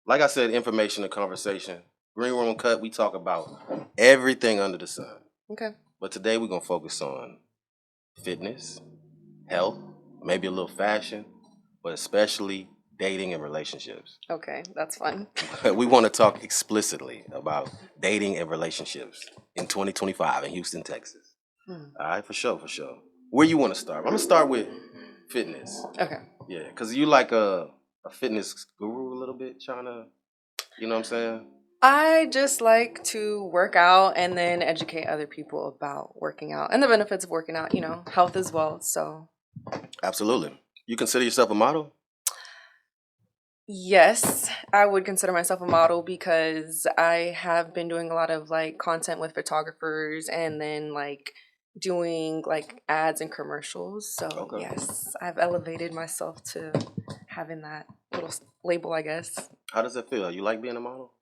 like I said, information and conversation. Greenroom Uncut, we talk about everything under the sun. Okay. But today we're gonna focus on fitness, health, maybe a little fashion, but especially dating and relationships. Okay, that's fun. We want to talk explicitly about dating and relationships in 2025 in Houston, Texas. Hmm. All right, for sure, for sure. Where you want to start? I'm gonna start with fitness. Okay. Yeah, cause you like a fitness guru a little bit, trying to, you know what I'm saying? I just like to work out and then educate other people about working out and the benefits of working out, health as well. So, Absolutely. You consider yourself a model? yes, I would consider myself a model because I have been doing a lot of like content with photographers and then like doing like ads and commercials. So, Okay. yes, I've elevated myself to having that little label, I guess. How does it feel? You like being a model?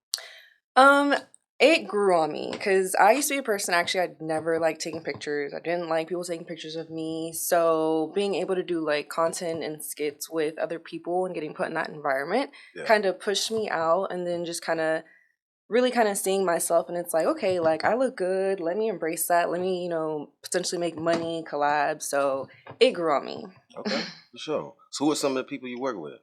Um, it grew on me because I used to be a person actually I'd never liked taking pictures. I didn't like people taking pictures of me. So being able to do like content and skits with other people and getting put in that environment Yeah. kind of pushed me out and then just kind of really kind of seeing myself and it's like, okay, like I look good, let me embrace that. Let me, potentially make money, collab. So it grew on me. Okay, for sure. So who are some of the people you work with?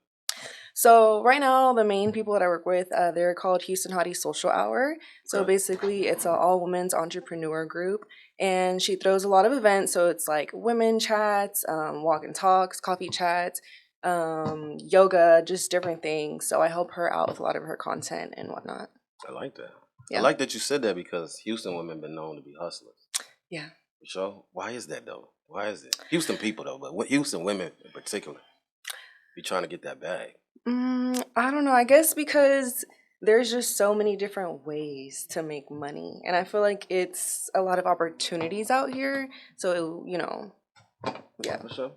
So right now, the main people that I work with, they're called Houston Hottie Social Hour. So Okay. basically, it's an all women's entrepreneur group, and she throws a lot of events. So it's like women chats, walk and talks, coffee chats, yoga, just different things. So I help her out with a lot of her content and whatnot. I like that. Yeah. I like that you said that because Houston women been known to be hustlers. Yeah. For sure. Why is that though? Why is it? Houston people though, but Houston women in particular be trying to get that bag. I don't know. I guess because there's just so many different ways to make money. And I feel like it's a lot of opportunities out here. So, yeah. For sure.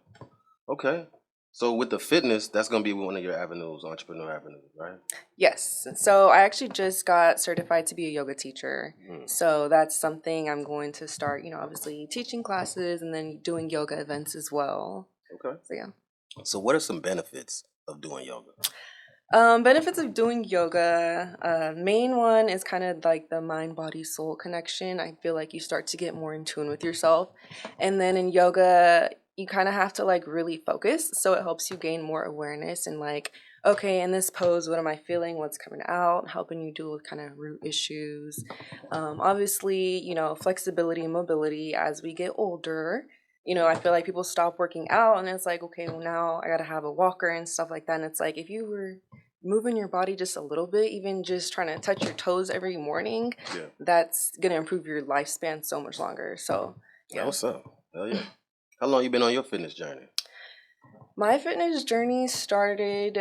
Okay. So with the fitness, that's gonna be one of your avenues, entrepreneur avenues, right? Yes. So I actually just got certified to be a yoga teacher. Mm. So that's something I'm going to start, obviously teaching classes and then doing yoga events as well. Okay. So, yeah. So what are some benefits of doing yoga? Benefits of doing yoga. Main one is kind of like the mind, body, soul connection. I feel like you start to get more in tune with yourself. And then in yoga, you kind of have to like really focus. So it helps you gain more awareness and like, okay, in this pose, what am I feeling? What's coming out? Helping you deal with kind of root issues. Obviously, flexibility and mobility as we get older. I feel like people stop working out and it's like, okay, well, now I got to have a walker and stuff like that. And it's like, if you were moving your body just a little bit, even just trying to touch your toes every morning, Yeah. that's going to improve your lifespan so much longer. So, yeah. What's up? Hell yeah. How long you been on your fitness journey? My fitness journey started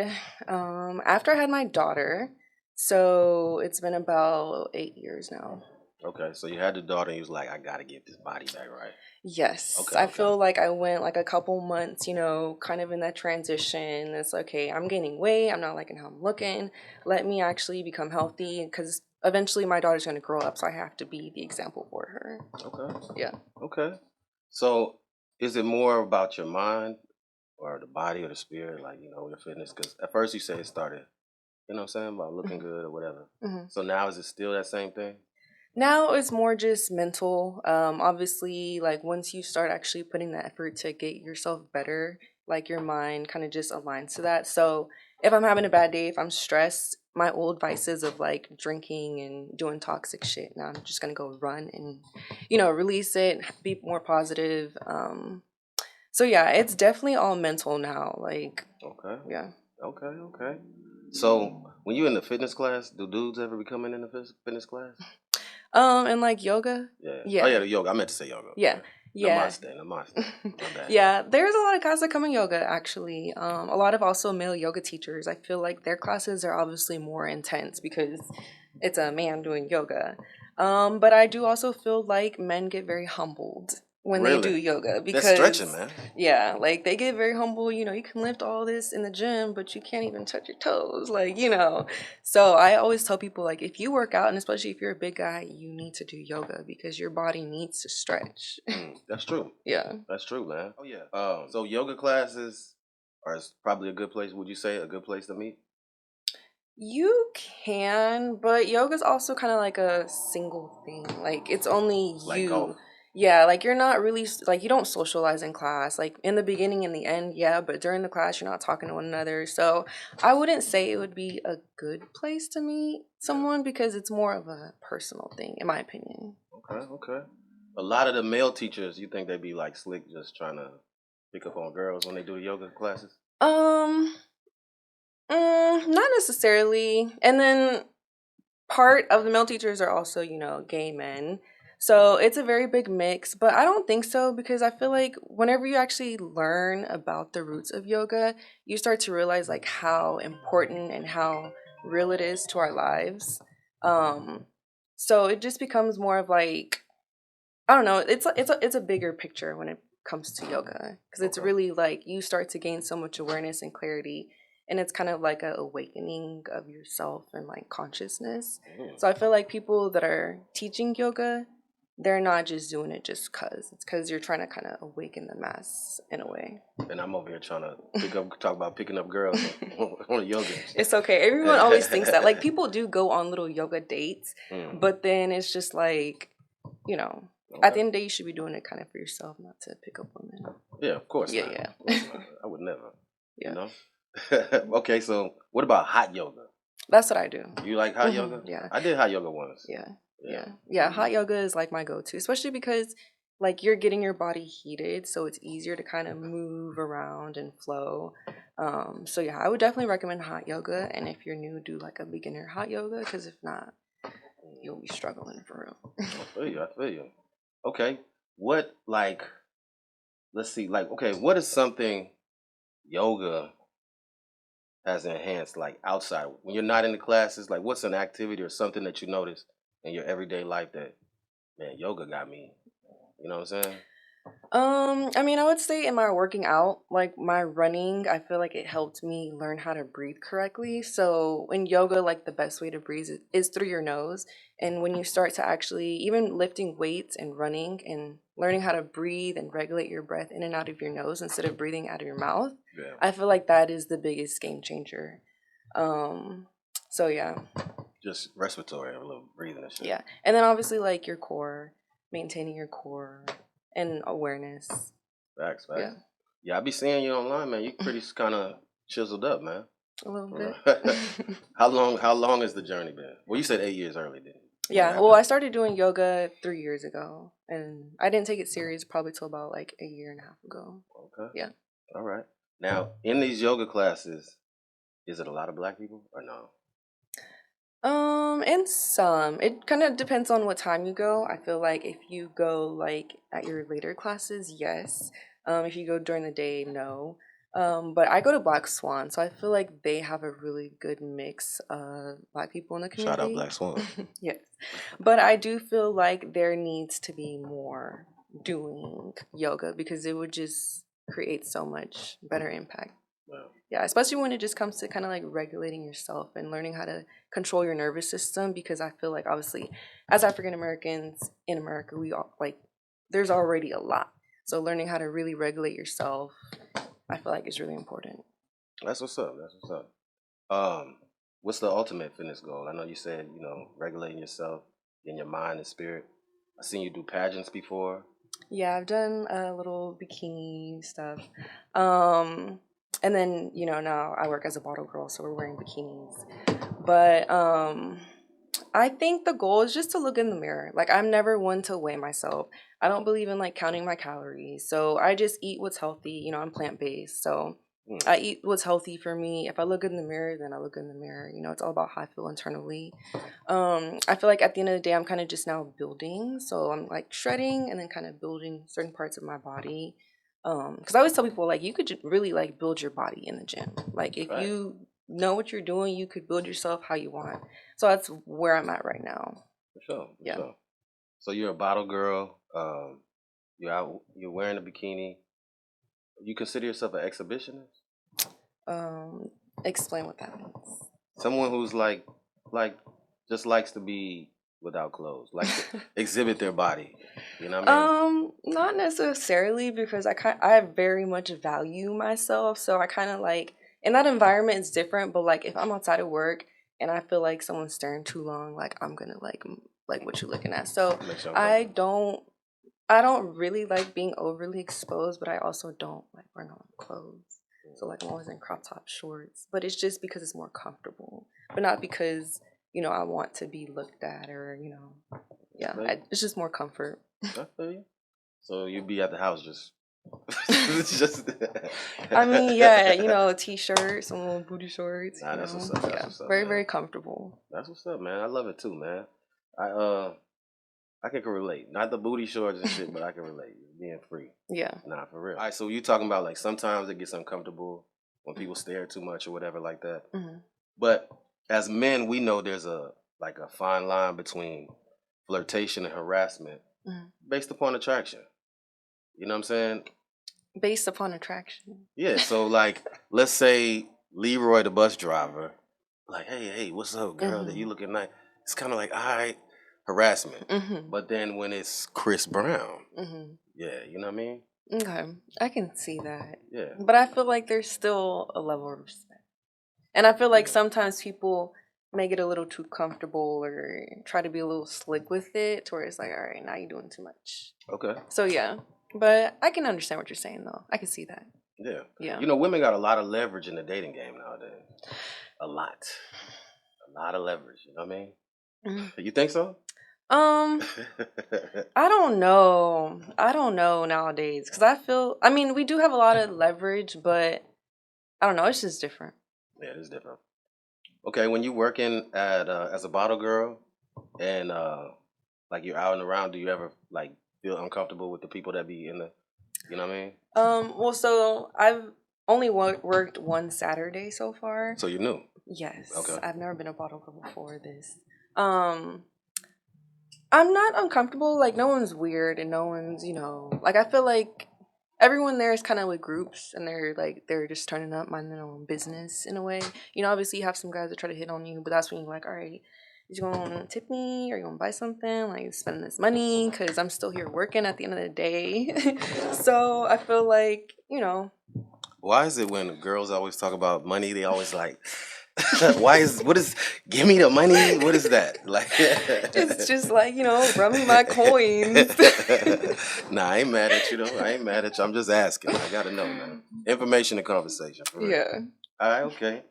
after I had my daughter. So it's been about 8 years now. Okay, so you had the daughter and you was like, I gotta get this body back right. Yes. Okay, I okay. feel like I went like a couple months, kind of in that transition. It's okay, I'm gaining weight. I'm not liking how I'm looking. Let me actually become healthy because eventually my daughter's going to grow up. So I have to be the example for her. Okay. Yeah. Okay. So is it more about your mind or the body or the spirit, like, your fitness? Because at first you say it started, you know what I'm saying, about looking good or whatever. Mhm. So now is it still that same thing? Now it's more just mental. Obviously, like once you start actually putting the effort to get yourself better, like your mind kind of just aligns to that. So if I'm having a bad day, if I'm stressed, my old vices of like drinking and doing toxic shit, now I'm just gonna go run and, release it, be more positive. So yeah, it's definitely all mental now. Like, Okay. yeah. Okay, okay. So when you're in the fitness class, do dudes ever be coming in the fitness class? And like yoga. Yeah. Yeah. Oh yeah, the yoga. I meant to say yoga. Yeah. Okay. Yeah. Namaste. My bad. Yeah, there's a lot of guys that come in yoga actually. A lot of also male yoga teachers. I feel like their classes are obviously more intense because it's a man doing yoga. But I do also feel like men get very humbled when they do Really? yoga That's because stretching, man. yeah, like they get very humble. You can lift all this in the gym, but you can't even touch your toes. Like, So I always tell people like if you work out and especially if you're a big guy, you need to do yoga because your body needs to stretch. That's true. Yeah. That's true, man. Oh yeah. So yoga classes are probably a good place. Would you say a good place to meet? You can, but yoga's also kind of like a single thing. Like it's only Like golf. you. Yeah, like you're not really like you don't socialize in class. Like in the beginning and the end, yeah, but during the class you're not talking to one another. So I wouldn't say it would be a good place to meet Yeah. someone because it's more of a personal thing, in my opinion. Okay, okay. A lot of the male teachers, you think they be like slick, just trying to pick up on girls when they do yoga classes? Um, not necessarily. And then part of the male teachers are also, gay men. So it's a very big mix, but I don't think so because I feel like whenever you actually learn about the roots of yoga, you start to realize like how important and how real it is to our lives. Um, so it just becomes more of like I don't know. It's a bigger picture when it comes to yoga because it's Okay. really like you start to gain so much awareness and clarity, and it's kind of like a awakening of yourself and like consciousness. Mm. So I feel like people that are teaching yoga, they're not just doing it just cause. It's because you're trying to kind of awaken the mass in a way. And I'm over here trying to talk about picking up girls on yoga. It's okay. Everyone always thinks that. Like people do go on little yoga dates, Mm. but then it's just like, you know, at the Okay. end of the day, you should be doing it kind of for yourself, not to pick up women. Yeah, of course Yeah, not. yeah. Of course not. I would never. You Yeah. know. Okay, so what about hot yoga? That's what I do. You like hot yoga? Yeah. I did hot yoga once. Yeah. Yeah. Yeah. Yeah. Hot yoga is like my go to, especially because like you're getting your body heated, so it's easier to kind of move around and flow. So yeah, I would definitely recommend hot yoga. And if you're new, do like a beginner hot yoga, because if not, you'll be struggling for real. I feel you. I feel you. Okay. What like? Let's see. Like, okay, what is something yoga has enhanced, like outside when you're not in the classes? Like, what's an activity or something that you notice in your everyday life that, man, yoga got me? You know what I'm saying? I mean, I would say in my working out, like my running, I feel like it helped me learn how to breathe correctly. So in yoga, like the best way to breathe is through your nose. And when you start to actually, even lifting weights and running and learning how to breathe and regulate your breath in and out of your nose instead of breathing out of your mouth, Yeah. I feel like that is the biggest game changer. Um, so yeah, Just respiratory, a little breathing and shit. yeah. And then obviously like your core, maintaining your core and awareness. Facts, facts. Yeah. Yeah, I be seeing you online, man. You pretty kind of chiseled up, man. A little bit. How long? How long has the journey been? Well, you said 8 years early, didn't you? Yeah, well, I started doing yoga 3 years ago, and I didn't take it serious probably till about like a year and a half ago. Okay. Yeah. All right. Now, in these yoga classes, is it a lot of black people or no? And some. It kind of depends on what time you go. I feel like if you go like at your later classes, yes. If you go during the day, no. But I go to Black Swan, so I feel like they have a really good mix of black people in the Shout out community. Black Swan. Yes. But I do feel like there needs to be more doing yoga because it would just create so much better impact. Wow. Yeah, especially when it just comes to kind of like regulating yourself and learning how to control your nervous system because I feel like obviously as African Americans in America, we all like there's already a lot. So learning how to really regulate yourself, I feel like is really important. That's what's up. That's what's up. What's the ultimate fitness goal? I know you said, regulating yourself in your mind and spirit. I seen you do pageants before. Yeah, I've done a little bikini stuff. Um and then, now I work as a bottle girl, so we're wearing bikinis. But I think the goal is just to look in the mirror. Like I'm never one to weigh myself. I don't believe in like counting my calories. So I just eat what's healthy. I'm plant-based. So I eat what's healthy for me. If I look in the mirror, then I look in the mirror. It's all about how I feel internally. I feel like at the end of the day, I'm kind of just now building. So I'm like shredding and then kind of building certain parts of my body. Because I always tell people like you could really like build your body in the gym. Like if Right. you know what you're doing, you could build yourself how you want. So that's where I'm at right now. For sure. For Yeah. sure. So you're a bottle girl. You're wearing a bikini. You consider yourself an exhibitionist? Explain what that means. Someone who's like just likes to be without clothes, like to exhibit their body. You know what I mean? Not necessarily because I very much value myself, so I kind of like in that environment it's different. But like if I'm outside of work and I feel like someone's staring too long, like I'm gonna like what you're looking at. So Makes you I uncomfortable. don't really like being overly exposed, but I also don't like wearing on clothes. So like I'm always in crop top shorts, but it's just because it's more comfortable, but not because I want to be looked at or yeah, I it's just more comfort. feel you. So you be at the house just it's just I mean, yeah, t-shirts, some little booty shorts, nah, that's what's up. That's yeah, what's up, very man. very comfortable. That's what's up, man. I love it too, man. I I can relate. Not the booty shorts and shit, but I can relate. Being free. Yeah. Nah, for real. All right, so you talking about like sometimes it gets uncomfortable when people stare too much or whatever like that. Hmm. But as men, we know there's a fine line between flirtation and harassment Hmm. based upon attraction. You know what I'm saying? Based upon attraction. Yeah. So like, let's say Leroy, the bus driver, like, hey, what's up, girl? That Hmm. you looking nice. It's kind of like, all right, harassment. Hmm. But then when it's Chris Brown, Hmm. yeah, you know what I mean? Okay, I can see that, Yeah. but I feel like there's still a level of respect, and I feel like Yeah. sometimes people make it a little too comfortable or try to be a little slick with it, to where it's like, all right, now you're doing too much. Okay. So yeah, but I can understand what you're saying though. I can see that. Yeah. Yeah. You know, women got a lot of leverage in the dating game nowadays. A lot. A lot of leverage. You know what I mean? Mhm. You think so? Um, I don't know. I don't know nowadays because I mean, we do have a lot of leverage, but I don't know. It's just different. Yeah, it's different. Okay, when you working at as a bottle girl and like you're out and around, do you ever like feel uncomfortable with the people that be in the, you know what I mean? Well, so I've only worked one Saturday so far. So you knew. Yes, Okay. I've never been a bottle girl before this. Um, I'm not uncomfortable. Like no one's weird and no one's, like I feel like everyone there is kind of with groups and they're just turning up, minding their own business in a way. Obviously you have some guys that try to hit on you, but that's when you're like, all right, is you gonna tip me or you gonna buy something? Like spend this money because I'm still here working at the end of the day. So I feel like Why is it when girls always talk about money, they always like, what is, give me the money? What is that? Like, it's just like run me my coins. nah, I ain't mad at you though. I ain't mad at you. I'm just asking. I gotta know, man. Information and conversation, for real. Yeah. All right, okay.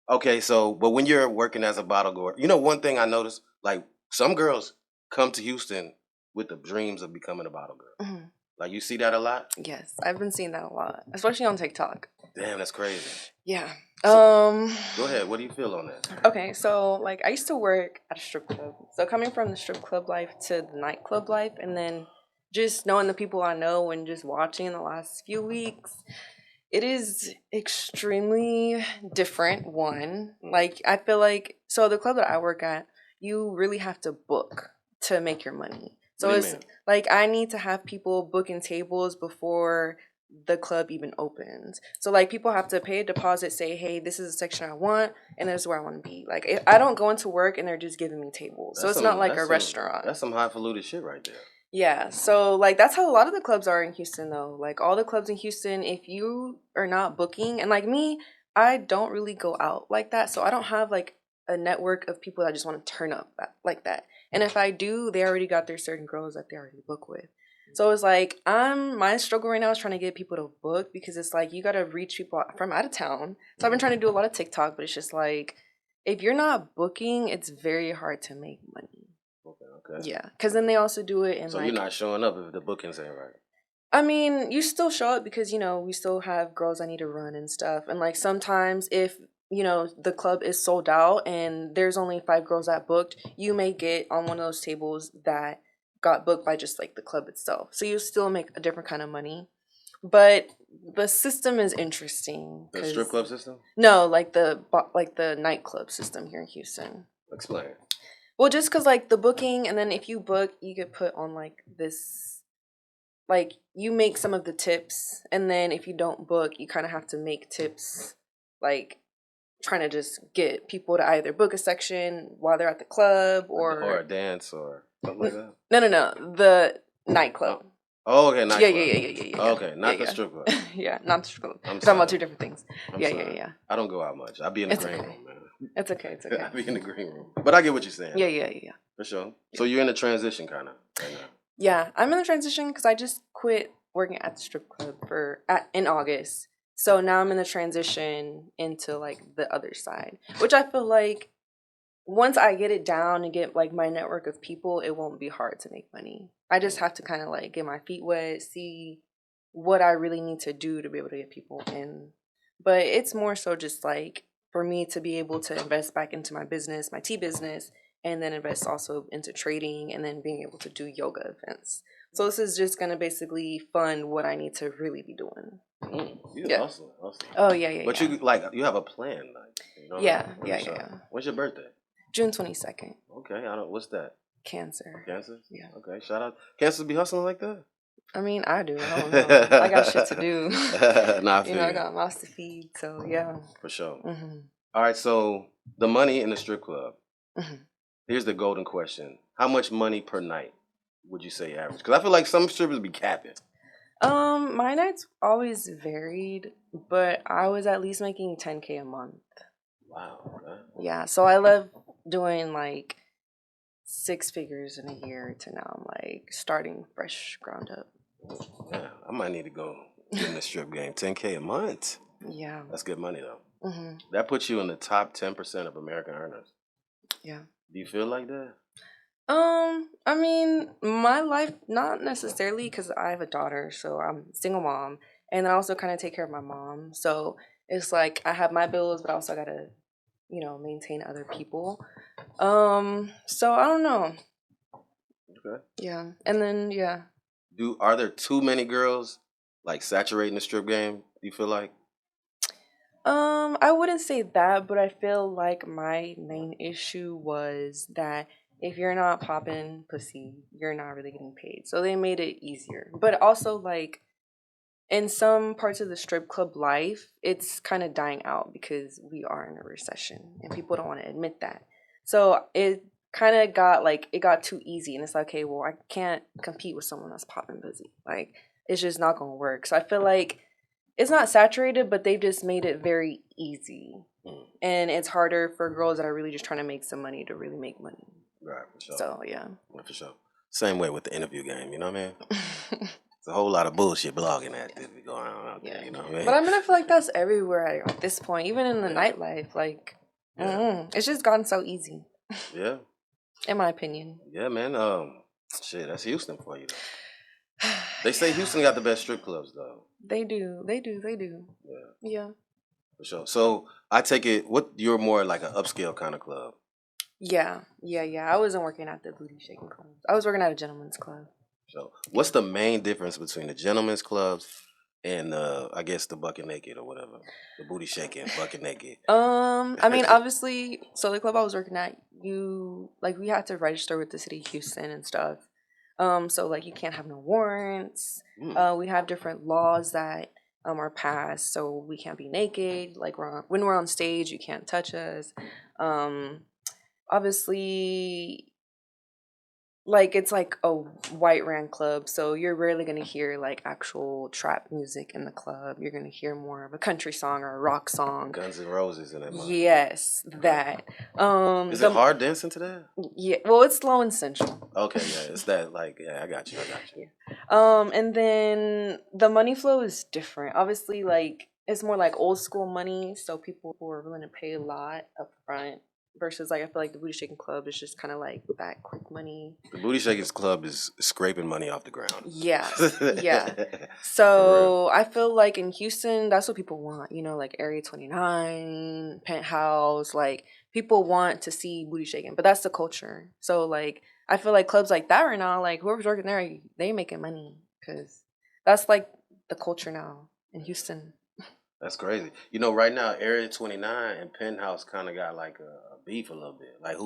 Okay, so, but when you're working as a bottle girl, one thing I noticed, like, some girls come to Houston with the dreams of becoming a bottle girl. Mhm. Like, you see that a lot? Yes, I've been seeing that a lot, especially on TikTok. Damn, that's crazy. Yeah. So, go ahead. What do you feel on that? Okay, so like I used to work at a strip club. So coming from the strip club life to the nightclub life, and then just knowing the people I know and just watching the last few weeks, it is extremely different. One, like I feel like so the club that I work at, you really have to book to make your money. So What do you it's mean? like I need to have people booking tables before the club even opens. So like people have to pay a deposit, say, hey, this is the section I want, and this is where I want to be. Like I don't go into work and they're just giving me tables. So it's not like a restaurant. That's some highfalutin shit right there. Yeah, so like that's how a lot of the clubs are in Houston though. Like all the clubs in Houston, if you are not booking, and like me, I don't really go out like that. So I don't have like a network of people that just want to turn up like that. And if I do, they already got their certain girls that they already book with. So it's like my struggle right now is trying to get people to book because it's like you gotta reach people from out of town. So I've been trying to do a lot of TikTok, but it's just like if you're not booking, it's very hard to make money. Okay. Yeah, because then they also do it in So like. you're not showing up if the bookings ain't right. I mean, you still show up because we still have girls I need to run and stuff, and like sometimes if the club is sold out and there's only 5 girls that booked, you may get on one of those tables that got booked by just like the club itself. So you still make a different kind of money, but the system is interesting. The strip club system? No, like the nightclub system here in Houston. Explain. Well, just because like the booking, and then if you book, you get put on like this, like you make some of the tips, and then if you don't book, you kind of have to make tips, like trying to just get people to either book a section while they're at the club or a dance or something like that. No, the nightclub. Oh, okay, Yeah, nightclub. yeah. Okay, not the strip club. Yeah, not the strip club. I'm We're talking about sorry. two different things. I'm Yeah, sorry. yeah. I don't go out much. I be in the It's green okay. room, man. It's okay. It's okay. I be in the green room. But I get what you're saying. Yeah. For sure. So you're in the transition kind of right now. Yeah, I'm in the transition because I just quit working at the strip club in August. So now I'm in the transition into like the other side, which I feel like once I get it down and get like my network of people, it won't be hard to make money. I just have to kind of like get my feet wet, see what I really need to do to be able to get people in. But it's more so just like for me to be able to invest back into my business, my tea business, and then invest also into trading and then being able to do yoga events. So this is just gonna basically fund what I need to really be doing. Yeah. Awesome. Oh yeah. But you like you have a plan, like you know. Yeah. When's your birthday? June 22nd. Okay, I don't. What's that? Cancer. Cancer. Yeah. Okay, shout out. Cancers be hustling like that. I mean, I do. I don't know. I got shit to do. Nah, I got a mouth to feed. So yeah. For sure. Mm-hmm. All right, so the money in the strip club. Mm-hmm. Here's the golden question: how much money per night would you say average? Because I feel like some strippers be capping. My nights always varied, but I was at least making 10K a month. Wow. Okay. Yeah, so I love doing like 6 figures in a year to now I'm like starting fresh ground up. Yeah, I might need to go get in the strip game. 10K a month. Yeah. That's good money though. Mm-hmm. That puts you in the top 10% of American earners. Yeah. Do you feel like that? I mean, my life, not necessarily because I have a daughter, so I'm a single mom, and I also kind of take care of my mom. So it's like I have my bills, but I also gotta, maintain other people. So I don't know. Okay. Yeah, and then yeah. Are there too many girls like saturating the strip game? Do you feel like? I wouldn't say that, but I feel like my main issue was that if you're not popping pussy, you're not really getting paid. So they made it easier. But also like in some parts of the strip club life, it's kind of dying out because we are in a recession and people don't want to admit that. So it kind of got too easy and it's like, okay, well, I can't compete with someone that's popping pussy. Like it's just not going to work. So I feel like it's not saturated, but they've just made it very easy. And it's harder for girls that are really just trying to make some money to really make money. Right, for sure. So, yeah. For sure. Same way with the interview game, you know what I mean? It's a whole lot of bullshit blogging that be going on out there, you know what I mean? But I mean, I feel like that's everywhere at this point, even in the nightlife. Like, it's just gotten so easy. Yeah. In my opinion. Yeah, man. Shit, that's Houston for you, though. They say Houston got the best strip clubs, though. They do. Yeah. For sure. So I take it, you're more like an upscale kind of club. Yeah. I wasn't working at the booty shaking club. I was working at a gentleman's club. So what's the main difference between the gentleman's clubs and I guess the bucket naked or whatever, the booty shaking bucket naked? I mean, obviously, so the club I was working at, we had to register with the city of Houston and stuff. So like you can't have no warrants. We have different laws that are passed, so we can't be naked. Like when we're on stage, you can't touch us. Obviously, like it's like a white rand club, so you're rarely gonna hear like actual trap music in the club. You're gonna hear more of a country song or a rock song. Guns N' Roses in that. Yes, that. Is it hard dancing to that? Yeah, well, it's slow and sensual. Okay, yeah, it's that I got you. Yeah. And then the money flow is different. Obviously, like it's more like old school money, so people who are willing to pay a lot up front. Versus, like, I feel like the booty shaking club is just kind of like that quick money. The booty shaking club is scraping money off the ground. Yeah. So I feel like in Houston, that's what people want. Like Area 29, Penthouse. Like people want to see booty shaking, but that's the culture. So like I feel like clubs like that right now, like whoever's working there, they making money because that's like the culture now in Houston. That's crazy. Right now, Area 29 and Penthouse kind of got like a beef a little bit. Like,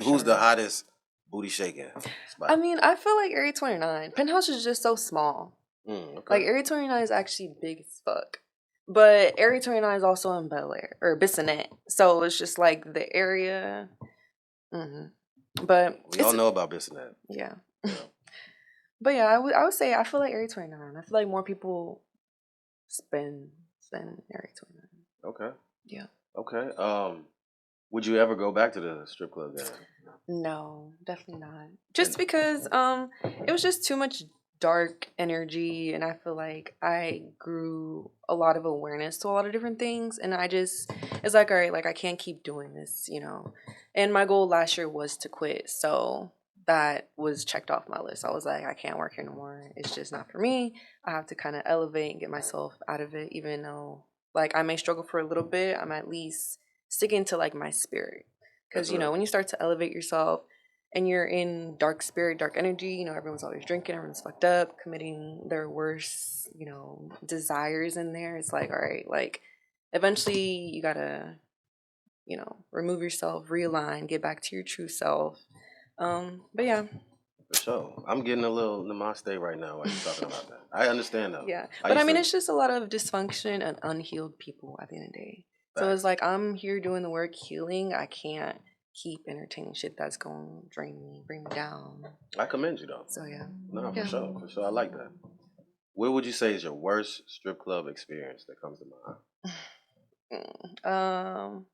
who's the hottest booty shaking spot? I mean, I feel like Area 29. Penthouse is just so small. Okay. Like, Area 29 is actually big as fuck. But Area 29 is also in Bel Air, or Bissonnette. So it's just like the area. Mm-hmm. But we all know about Bissonnette. Yeah. But yeah, I would say I feel like Area 29. I feel like more people spend Area 29. Okay. Yeah. Okay. Would you ever go back to the strip club then? No, definitely not. Just And because it was just too much dark energy, and I feel like I grew a lot of awareness to a lot of different things, and I just it's like, all right, like I can't keep doing this, you know. And my goal last year was to quit, so that was checked off my list. I was like, I can't work here no more. It's just not for me. I have to kind of elevate and get myself out of it, even though like I may struggle for a little bit. I'm at least sticking to like my spirit. that's Because, you real. know, when you start to elevate yourself and you're in dark spirit, dark energy, you know, everyone's always drinking, everyone's fucked up, committing their worst, you know, desires in there. It's like, all right, like eventually you gotta, you know, remove yourself, realign, get back to your true self. But yeah. For sure. I'm getting a little namaste right now while you're talking about that. I understand though. Yeah. I But I used mean, to it's just a lot of dysfunction and unhealed people at the end of the day. So it's facts. like I'm here doing the work healing. I can't keep entertaining shit that's going to drain me, bring me down. I commend you though. So yeah. No, for Yeah. sure. For sure. I like that. What would you say is your worst strip club experience that comes to mind? Um,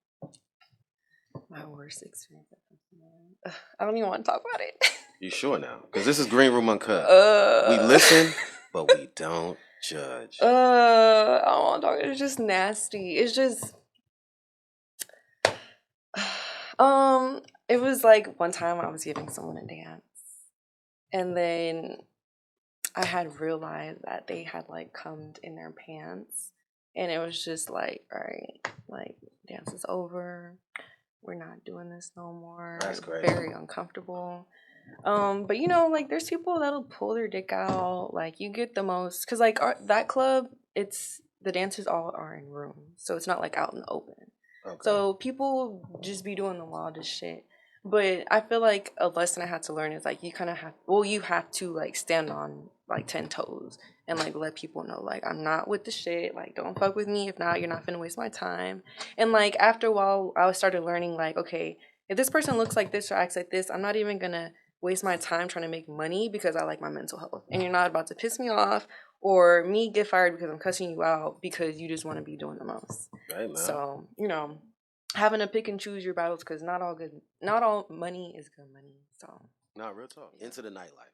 my worst experience. I don't even want to talk about it. You sure now? Because this is Greenroom Uncut. We uh, listen, but we don't judge. I don't want to talk. It's just nasty. It's just, it was like one time I was giving someone a dance, and then I had realized that they had like cummed in their pants, and it was just like, all right, like dance is over. We're not doing this no more. That's crazy. Very uncomfortable. But you know, like there's people that'll pull their dick out. Like you get the most, cause like that club, it's the dancers all are in rooms, so it's not like out in the open. Okay. So people just be doing the wildest shit. But I feel like a lesson I had to learn is like you kind of have, well, you have to like stand on like 10 toes and like let people know like I'm not with the shit. Like don't fuck with me. If not, you're not gonna waste my time. And like after a while, I started learning like, okay, if this person looks like this or acts like this, I'm not even gonna waste my time trying to make money because I like my mental health. And you're not about to piss me off or me get fired because I'm cussing you out because you just want to be doing the most. Hey, man. So, you know, having to pick and choose your battles because not all money is good money. So, Not real talk. Into the nightlife.